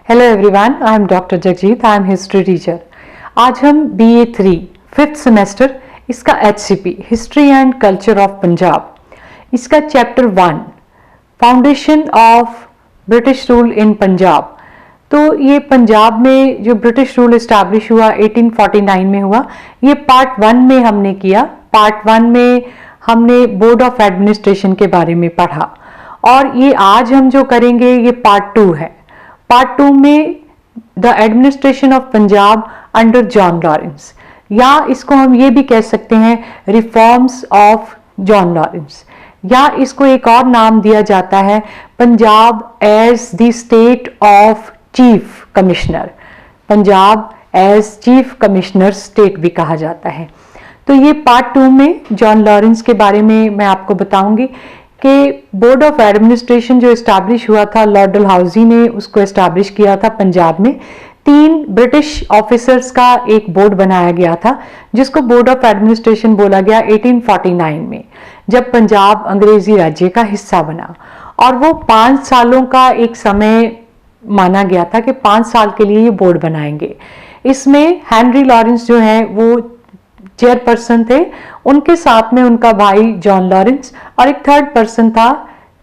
Hello everyone, I am doctor Jagjeet, I am history teacher. आज हम BA3 5th semester इसका HCP history and culture of Punjab, इसका chapter 1 foundation of British rule in Punjab. तो ये पंजाब में जो ब्रिटिश रूल इस्टेब्लिश हुआ 1849 में हुआ, ये पार्ट 1 में हमने किया। पार्ट 1 में हमने बोर्ड ऑफ एडमिनिस्ट्रेशन के बारे में पढ़ा और ये आज हम जो करेंगे ये पार्ट 2 है। पार्ट 2 में the administration of Punjab under John Lawrence, या इसको हम ये भी कह सकते हैं रिफॉर्म्स ऑफ जॉन लॉरेंस, या इसको एक और नाम दिया जाता है Punjab as the state of chief commissioner. Punjab as chief commissioner state भी कहा जाता है। तो ये पार्ट 2 में जॉन लॉरेंस के बारे में मैं आपको बताऊंगी कि बोर्ड ऑफ एडमिनिस्ट्रेशन जो इस्टेब्लिश हुआ था, लॉर्ड डलहौजी ने उसको इस्टेब्लिश किया था पंजाब में। 3 ब्रिटिश ऑफिसर्स का एक बोर्ड बनाया गया था जिसको बोर्ड ऑफ एडमिनिस्ट्रेशन बोला गया 1849 में, जब पंजाब अंग्रेजी राज्य का हिस्सा बना। और वो 5 सालों का एक समय माना गया था कि 5 साल के लिए ये बोर्ड बनाएंगे। इसमें हेनरी लॉरेंस जो है वो चेयरपर्सन थे, उनके साथ में उनका भाई जॉन लॉरेंस और एक थर्ड पर्सन था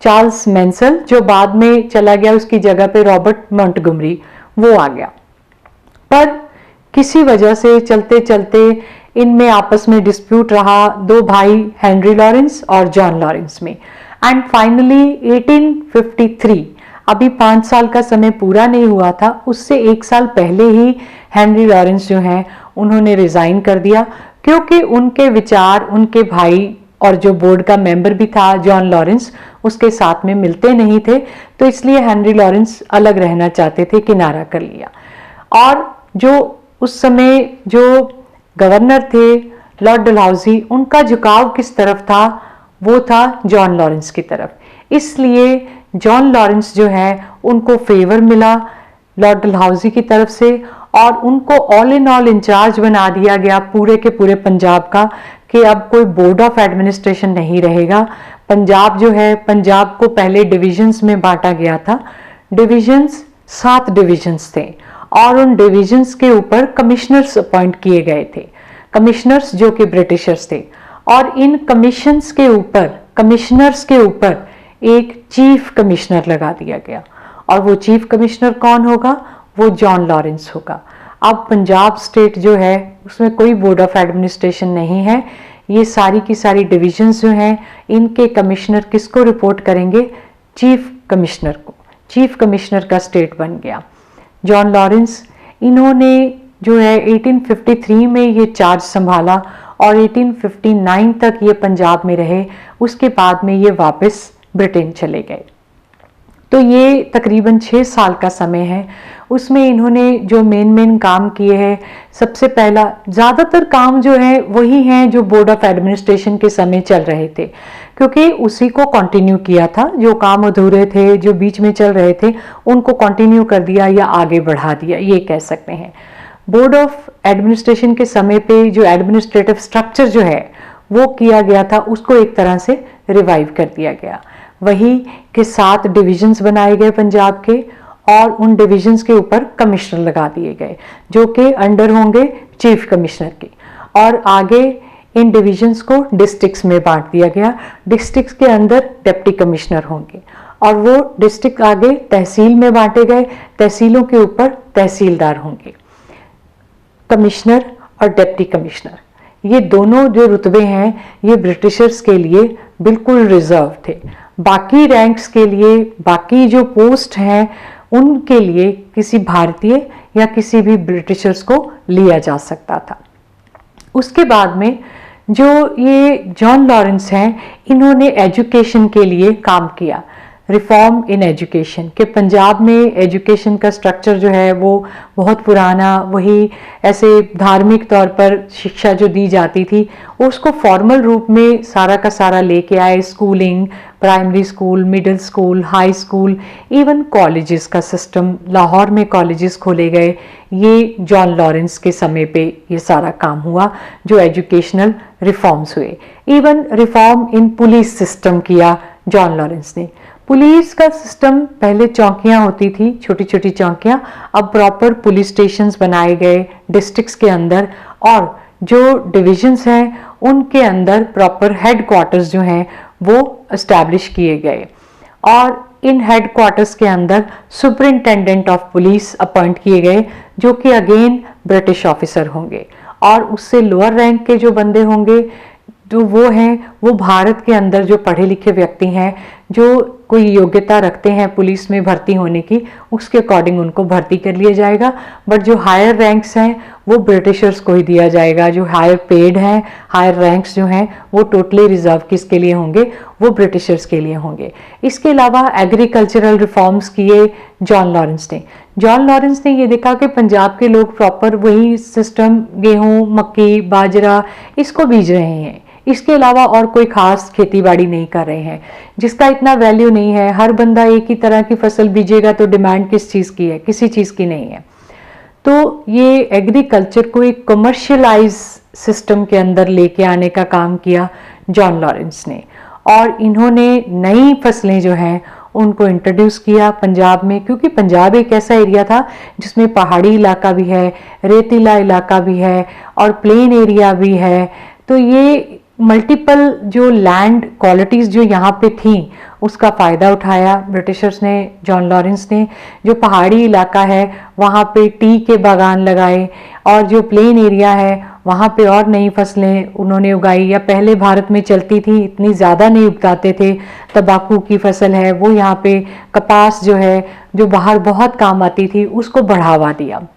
चार्ल्स मेंसल, जो बाद में चला गया, उसकी जगह पे रॉबर्ट मॉन्टगोमरी वो आ गया। पर किसी वजह से चलते चलते इनमें आपस में डिस्प्यूट रहा, 2 भाई हेनरी लॉरेंस और जॉन लॉरेंस में। एंड फाइनली 1853, अभी 5 साल का समय पूरा नहीं हुआ था, उससे 1 साल पहले ही हेनरी लॉरेंस जो हैं उन्होंने रिजाइन कर दिया, क्योंकि उनके विचार उनके भाई और जो बोर्ड का मेंबर भी था जॉन लॉरेंस उसके साथ में मिलते नहीं थे। तो इसलिए हेनरी लॉरेंस अलग रहना चाहते थे, किनारा कर लिया। और जो उस समय जो गवर्नर थे लॉर्ड डलहौजी, उनका झुकाव किस तरफ था? वो था जॉन लॉरेंस की तरफ। इसलिए जॉन लॉरेंस जो है उनको फेवर मिला लॉर्ड डलहौजी की तरफ से और उनको ऑल इन ऑल इंचार्ज बना दिया गया पूरे के पूरे पंजाब का, कि अब कोई बोर्ड ऑफ एडमिनिस्ट्रेशन नहीं रहेगा। पंजाब जो है, पंजाब को पहले डिविजन्स में बांटा गया था। डिविजन्स 7 डिविजन्स थे और उन डिविजन्स के ऊपर कमिश्नर्स अपॉइंट किए गए थे, कमिश्नर्स जो कि ब्रिटिशर्स थे। और इन कमिश्नर्स के ऊपर एक चीफ कमिश्नर लगा दिया गया, और वो चीफ कमिश्नर कौन होगा? वो जॉन लॉरेंस होगा। अब पंजाब स्टेट जो है उसमें कोई बोर्ड ऑफ एडमिनिस्ट्रेशन नहीं है। ये सारी की सारी डिविजन्स जो हैं इनके कमिश्नर किसको रिपोर्ट करेंगे? चीफ कमिश्नर को। चीफ कमिश्नर का स्टेट बन गया जॉन लॉरेंस। इन्होंने जो है 1853 में ये चार्ज संभाला और 1859 तक ये पंजाब में रहे। उसके बाद में ये वापस ब्रिटेन चले गए। तो ये तकरीबन 6 साल का समय है। उसमें इन्होंने जो मेन काम किए हैं, सबसे पहला, ज़्यादातर काम जो है वही हैं जो बोर्ड ऑफ एडमिनिस्ट्रेशन के समय चल रहे थे, क्योंकि उसी को कंटिन्यू किया था। जो काम अधूरे थे, जो बीच में चल रहे थे, उनको कंटिन्यू कर दिया या आगे बढ़ा दिया, ये कह सकते हैं। बोर्ड ऑफ एडमिनिस्ट्रेशन के समय पे जो एडमिनिस्ट्रेटिव स्ट्रक्चर जो है वो किया गया था, उसको एक तरह से रिवाइव कर दिया गया। वही कि 7 डिविजन्स बनाए गए पंजाब के और उन डिविजन्स के ऊपर कमिश्नर लगा दिए गए जो कि अंडर होंगे चीफ कमिश्नर के। और आगे इन डिविजन्स को डिस्ट्रिक्ट्स में बांट दिया गया। डिस्ट्रिक्ट्स के अंदर डिप्टी कमिश्नर होंगे और वो डिस्ट्रिक्ट आगे तहसील में बांटे गए। तहसीलों के ऊपर तहसीलदार होंगे। कमिश्नर और डिप्टी कमिश्नर, ये दोनों जो रुतबे हैं ये ब्रिटिशर्स के लिए बिल्कुल रिजर्व थे। बाकी रैंक्स के लिए, बाकी जो पोस्ट हैं उनके लिए किसी भारतीय या किसी भी ब्रिटिशर्स को लिया जा सकता था। उसके बाद में जो ये जॉन लॉरेंस हैं, इन्होंने एजुकेशन के लिए काम किया, रिफॉर्म इन एजुकेशन, कि पंजाब में एजुकेशन का स्ट्रक्चर जो है वो बहुत पुराना, वही ऐसे धार्मिक तौर पर शिक्षा जो दी जाती थी उसको फॉर्मल रूप में सारा का सारा लेके आए। Schooling, primary school, middle school, high school, even colleges का सिस्टम, लाहौर में कॉलेजेस खोले गए। ये जॉन लॉरेंस के समय पे ये सारा काम हुआ जो एजुकेशनल रिफॉर्म्स हुए। Even reform in police system किया जॉन लॉरेंस ने। पुलिस का सिस्टम पहले चौकियां होती थी, छोटी छोटी चौकियां, अब प्रॉपर पुलिस स्टेशंस बनाए गए डिस्ट्रिक्ट्स के अंदर, और जो डिविजन्स हैं उनके अंदर प्रॉपर हेड क्वार्टर्स जो हैं वो एस्टैब्लिश किए गए, और इन हेड क्वार्टर्स के अंदर सुपरिंटेंडेंट ऑफ पुलिस अपॉइंट किए गए, जो कि अगेन ब्रिटिश ऑफिसर होंगे, और उससे लोअर रैंक के जो बंदे होंगे जो वो हैं वो भारत के अंदर जो पढ़े लिखे व्यक्ति हैं, जो कोई योग्यता रखते हैं पुलिस में भर्ती होने की, उसके अकॉर्डिंग उनको भर्ती कर लिया जाएगा। बट जो हायर रैंक्स हैं वो ब्रिटिशर्स को ही दिया जाएगा। जो हायर पेड हैं, हायर रैंक्स जो हैं वो टोटली रिजर्व किसके लिए होंगे, वो ब्रिटिशर्स के लिए होंगे। इसके अलावा एग्रीकल्चरल रिफॉर्म्स किए जॉन लॉरेंस ने। जॉन लॉरेंस ने ये देखा कि पंजाब के लोग प्रॉपर वही सिस्टम, गेहूं, मक्की, बाजरा इसको बीज रहे हैं, इसके अलावा और कोई खास खेती बाड़ी नहीं कर रहे हैं, जिसका इतना वैल्यू नहीं है। हर बंदा एक ही तरह की फसल बीजेगा तो डिमांड किस चीज़ की है, किसी चीज़ की नहीं है। तो ये एग्रीकल्चर को एक कमर्शियलाइज सिस्टम के अंदर लेके आने का काम किया जॉन लॉरेंस ने, और इन्होंने नई फसलें जो हैं उनको इंट्रोड्यूस किया पंजाब में, क्योंकि पंजाब एक ऐसा एरिया था जिसमें पहाड़ी इलाका भी है, रेतीला इलाका भी है और प्लेन एरिया भी है। तो ये मल्टीपल जो लैंड क्वालिटीज़ जो यहाँ पे थी उसका फ़ायदा उठाया ब्रिटिशर्स ने, जॉन लॉरेंस ने। जो पहाड़ी इलाका है वहाँ पे टी के बागान लगाए, और जो प्लेन एरिया है वहाँ पे और नई फसलें उन्होंने उगाई, या पहले भारत में चलती थी, इतनी ज़्यादा नहीं उगाते थे। तंबाकू की फसल है वो यहाँ पे, कपास जो है जो बाहर बहुत काम आती थी उसको बढ़ावा दिया।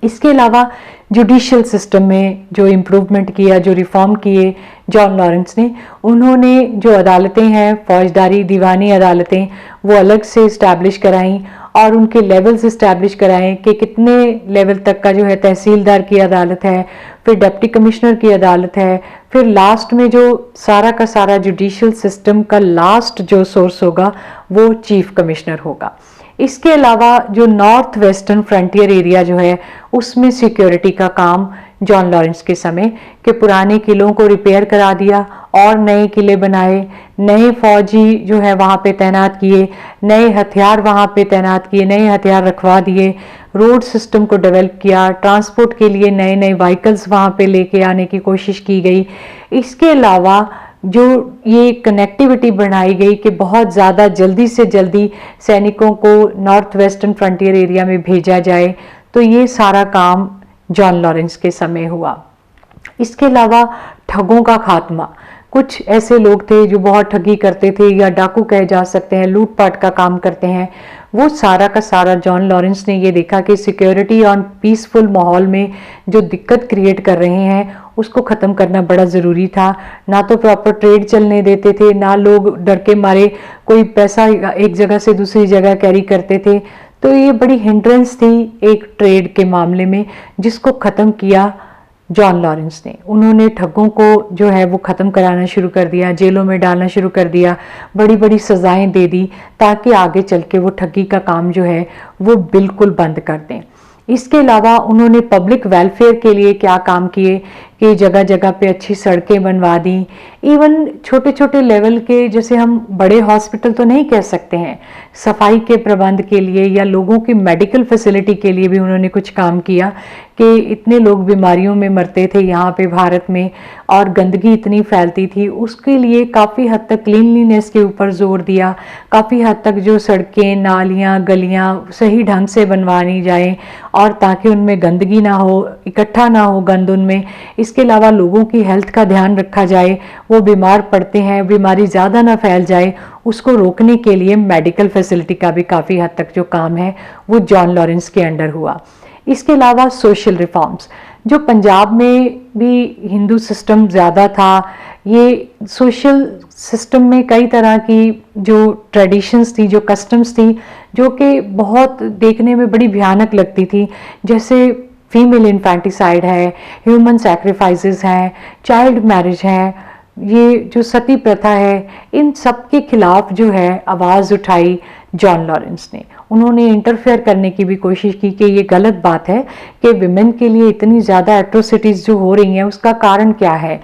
इसके अलावा जुडिशियल सिस्टम में जो इम्प्रूवमेंट किया, जो रिफॉर्म किए जॉन लॉरेंस ने, उन्होंने जो अदालतें हैं, फौजदारी दीवानी अदालतें, वो अलग से इस्टेब्लिश कराईं, और उनके लेवल्स इस्टेब्लिश कराएं कि कितने लेवल तक का जो है तहसीलदार की अदालत है, फिर डिप्टी कमिश्नर की अदालत है, फिर लास्ट में जो सारा का सारा जुडिशियल सिस्टम का लास्ट जो सोर्स होगा वो चीफ कमिश्नर होगा। इसके अलावा जो नॉर्थ वेस्टर्न फ्रंटियर एरिया जो है उसमें सिक्योरिटी का काम जॉन लॉरेंस के समय के पुराने किलों को रिपेयर करा दिया और नए किले बनाए, नए फौजी जो है वहाँ पे तैनात किए, नए हथियार वहाँ पे तैनात किए, नए हथियार रखवा दिए, रोड सिस्टम को डेवलप किया, ट्रांसपोर्ट के लिए नए नए व्हीकल्स वहाँ पे लेके आने की कोशिश की गई। इसके अलावा जो ये कनेक्टिविटी बनाई गई कि बहुत ज़्यादा जल्दी से जल्दी सैनिकों को नॉर्थ वेस्टर्न फ्रंटियर एरिया में भेजा जाए, तो ये सारा काम जॉन लॉरेंस के समय हुआ। इसके अलावा ठगों का खात्मा, कुछ ऐसे लोग थे जो बहुत ठगी करते थे या डाकू कहे जा सकते हैं, लूटपाट का काम करते हैं, वो सारा का सारा जॉन लॉरेंस ने ये देखा कि सिक्योरिटी और पीसफुल माहौल में जो दिक्कत क्रिएट कर रहे हैं उसको ख़त्म करना बड़ा ज़रूरी था। ना तो प्रॉपर ट्रेड चलने देते थे, ना लोग डर के मारे कोई पैसा एक जगह से दूसरी जगह कैरी करते थे, तो ये बड़ी हिंड्रेंस थी एक ट्रेड के मामले में, जिसको ख़त्म किया जॉन लॉरेंस ने। उन्होंने ठगों को जो है वो ख़त्म कराना शुरू कर दिया, जेलों में डालना शुरू कर दिया, बड़ी बड़ी सज़ाएं दे दी ताकि आगे चल के वो ठगी का काम जो है वो बिल्कुल बंद कर दें। इसके अलावा उन्होंने पब्लिक वेलफेयर के लिए क्या काम किए कि जगह जगह पे अच्छी सड़कें बनवा दी। इवन छोटे छोटे लेवल के, जैसे हम बड़े हॉस्पिटल तो नहीं कह सकते हैं, सफाई के प्रबंध के लिए या लोगों की मेडिकल फैसिलिटी के लिए भी उन्होंने कुछ काम किया कि इतने लोग बीमारियों में मरते थे यहाँ पे भारत में और गंदगी इतनी फैलती थी, उसके लिए काफ़ी हद तक क्लीनलीनेस के ऊपर जोर दिया। काफ़ी हद तक जो सड़कें, नालियाँ, गलियाँ सही ढंग से बनवानी जाए और ताकि उनमें गंदगी ना हो, इकट्ठा ना हो गंद उनमें। इसके अलावा लोगों की हेल्थ का ध्यान रखा जाए, वो बीमार पड़ते हैं, बीमारी ज़्यादा ना फैल जाए, उसको रोकने के लिए मेडिकल फैसिलिटी का भी काफ़ी हद तक जो काम है वो जॉन लॉरेंस के अंडर हुआ। इसके अलावा सोशल रिफॉर्म्स, जो पंजाब में भी हिंदू सिस्टम ज़्यादा था, ये सोशल सिस्टम में कई तरह की जो ट्रेडिशंस थी, जो कस्टम्स थी, जो कि बहुत देखने में बड़ी भयानक लगती थी, जैसे फीमेल इन्फेंटिसाइड है, ह्यूमन सैक्रिफाइसेस हैं, चाइल्ड मैरिज है, ये जो सती प्रथा है, इन सब के खिलाफ जो है आवाज़ उठाई जॉन लॉरेंस ने। उन्होंने इंटरफेयर करने की भी कोशिश की कि ये गलत बात है कि विमेन के लिए इतनी ज़्यादा एट्रोसिटीज़ जो हो रही हैं उसका कारण क्या है,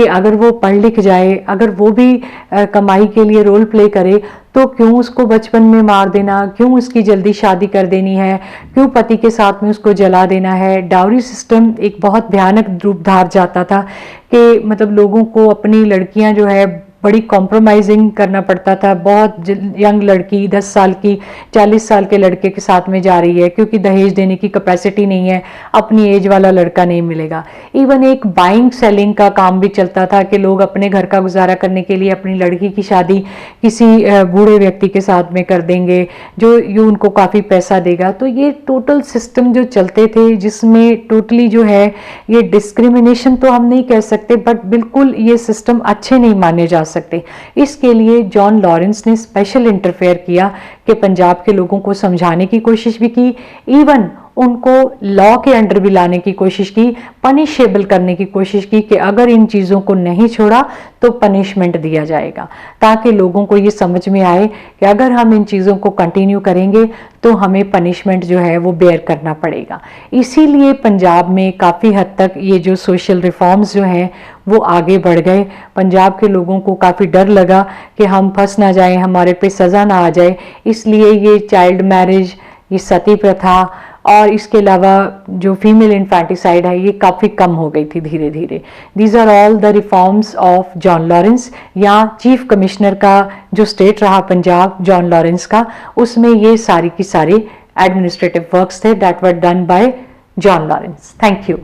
कि अगर वो पढ़ लिख जाए, अगर वो भी कमाई के लिए रोल प्ले करे, तो क्यों उसको बचपन में मार देना, क्यों उसकी जल्दी शादी कर देनी है, क्यों पति के साथ में उसको जला देना है। डाउरी सिस्टम एक बहुत भयानक रूप धार जाता था कि मतलब लोगों को अपनी लड़कियां जो है बड़ी कॉम्प्रोमाइजिंग करना पड़ता था। बहुत यंग लड़की 10 साल की 40 साल के लड़के के साथ में जा रही है क्योंकि दहेज देने की कैपेसिटी नहीं है, अपनी एज वाला लड़का नहीं मिलेगा। इवन एक बाइंग सेलिंग का काम भी चलता था कि लोग अपने घर का गुजारा करने के लिए अपनी लड़की की शादी किसी बूढ़े व्यक्ति के साथ में कर देंगे जो ये उनको काफ़ी पैसा देगा। तो ये टोटल सिस्टम जो चलते थे जिसमें टोटली जो है ये डिस्क्रिमिनेशन तो हम नहीं कह सकते, बट बिल्कुल ये सिस्टम अच्छे नहीं माने जा सकते। इसके लिए जॉन लॉरेंस ने स्पेशल इंटरफेयर किया कि पंजाब के लोगों को समझाने की कोशिश भी की, इवन उनको लॉ के अंडर भी लाने की कोशिश की, पनिशेबल करने की कोशिश की कि अगर इन चीज़ों को नहीं छोड़ा तो पनिशमेंट दिया जाएगा, ताकि लोगों को ये समझ में आए कि अगर हम इन चीज़ों को कंटिन्यू करेंगे तो हमें पनिशमेंट जो है वो बेयर करना पड़ेगा। इसीलिए पंजाब में काफ़ी हद तक ये जो सोशल रिफॉर्म्स जो हैं वो आगे बढ़ गए। पंजाब के लोगों को काफ़ी डर लगा कि हम फंस ना जाएं, हमारे पे सज़ा ना आ जाए, इसलिए ये चाइल्ड मैरिज, ये सती प्रथा और इसके अलावा जो फीमेल इन्फेंटिसाइड है ये काफ़ी कम हो गई थी धीरे धीरे। These are all the reforms of John Lawrence. या चीफ कमिश्नर का जो स्टेट रहा पंजाब जॉन लॉरेंस का, उसमें ये सारी की सारी एडमिनिस्ट्रेटिव वर्क्स थे that were done by John Lawrence. Thank you.